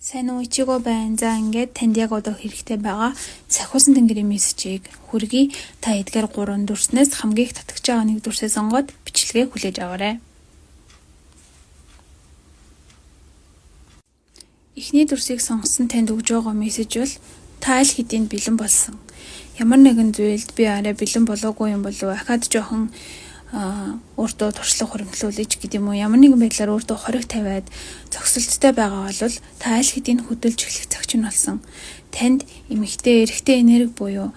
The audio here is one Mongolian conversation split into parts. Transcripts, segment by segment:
Сайн уу ичиго байна. За ингээд танд яг одоо хэрэгтэй байгаа сахиусан тэнгэрийн мессежийг хүргэе. Та эдгээр 3 дүрснээс хамгийн их татгаж байгаа нэг дүрсээ сонгоод бичлэгээ хүлээж аваарай. Эхний дүрсийг сонгосон танд өгж байгаа мессеж бол та аль хэдийн бэлэн болсон. Ямар нэгэн зүйлд би арай бэлэн болоогүй юм болов уу? Ахаад жоохон өөртөө туршлага хуримтлуулж гэдэг юм уу, ямар нэгэн байдлаар өөртөө хориг тавиад зогсолттой байгаа бол та аль хэдийн хөдөлж эхлэх цаг чинь болсон. Танд эмэгтэй, эрэгтэй энерги буюу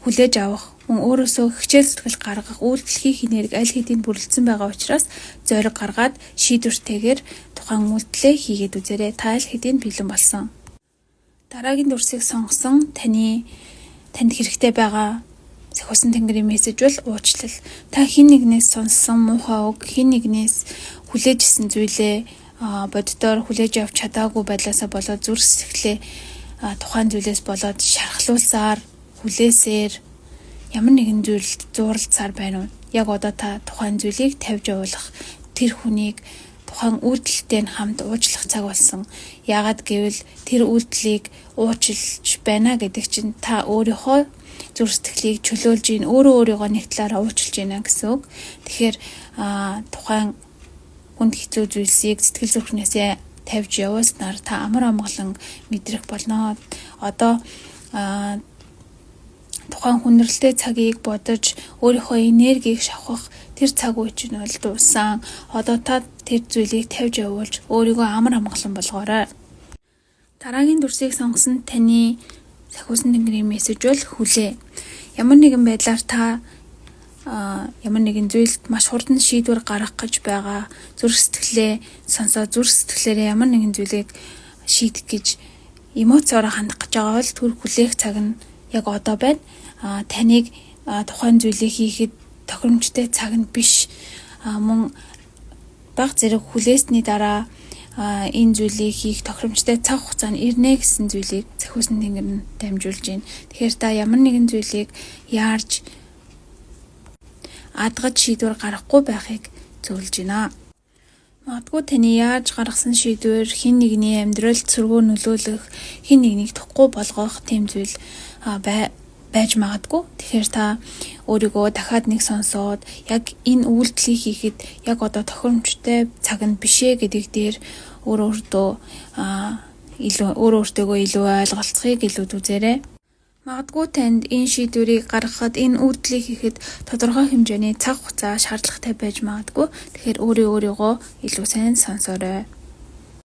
хүлээж авах, мөн өөрөөсөө хичээл зүтгэл гаргах, үйлдэл хийх энерги аль хэдийн бүрэлдсэн байгаа учраас зориг гаргаад шийдвэртэйгээр тухайн үйлдэлээ хийгээд үзээрэй. Та аль хэдийн бэлэн болсон. Дараагийн дүрсийг сонгосон танд хэрэгтэй байгаа сахиусан тэнгэрийн мессеж бол уучлал. Та хин нэгнээс сонссон муухай үг, хин нэгнээс хүлээж исэн зүйлээ боддоор хүлээж авч чадаагүй байдлаасаа болоод зүрх сэтгэлээ тухайн зүйлээс болоод шархлуулсаар, хүлээсээр ямар нэгэн зүйлд зууралцсаар байна уу? Яг одоо та тухайн зүйлийг тавьж явуулах, тэр хүнийг тухайн үйлдэлтэй хамт уучлах цаг болсон. Яагаад гэвэл тэр үйлдэлийг уучлж байна гэдэг чинь та өөрийнхөө зүрх сэтгэлийг чөлөөлж ийн, өөрийгөө нэг талаараа уучлж байна гэсэн үг. Тэгэхээр тухайн хүнд хэцүү зүйлсийг сэтгэл зүрхнээсээ тавьж явуулснаар та амар амгалан мэдрэх болно. Одоо тухайн хүндрэлтэй цагийг бодож өөрийнхөө энергийг шавхах тэр цаг үе чинь бол дууссан. Одоо та тэр зүйлийг тавьж явуулж өөрийгөө амар амгалан болгоорой. Дараагийн дүрсийг сонгосон таны сахиусан тэнгэрийн мессеж бол хүлээ. Ямар нэгэн байдлаар та ямар нэгэн зүйлд маш хурдан шийдвэр гаргах гэж байгаа, зүрх сэтгэлээ сонсоод зүрх сэтгэлээрээ ямар нэгэн зүйлийг шийдэх гэж эмоцоор хандах гэж байгаа бол түр хүлээх цаг нь яг одоо байна. Таныг тухайн зүйлийг хийхэд тохиромжтой цаг нь биш. Мөн бага зэрэг хүлээсний дараа энэ зүйлийг хийх тохиромжтой цаг хугацаа нь ирнэ гэсэн зүйлийг сахиусан тэнгэр нь дамжуулж байна. Тэгэхээр та ямар нэгэн зүйлийг яарж адгаж шийдвэр гаргахгүй байхыг зөвлөж байна. Магадгүй таны яаж гаргасан шийдвэр хэн нэгний амьдралд сөргөө нөлөөлөх, хэн нэгнийг тухгүй болгох тийм зүйл байж магадгүй. Тэгэхээр та өөрийгөө дахиад нэг сонсоод яг энэ үйлдэлийг хийхэд яг одоо тохиромжтой цаг нь бишээ гэдэг дээр өөртөөгөө илүү ойлголцохыг илүүд үзээрэй. Магадгүй танд энэ шийдвэрийг гаргахад, энэ үйлдэлийг хийхэд тодорхой хэмжээний цаг хугацаа шаардлагатай байж магадгүй. Тэгэхээр өөрийгөө илүү сайн сонсоорой.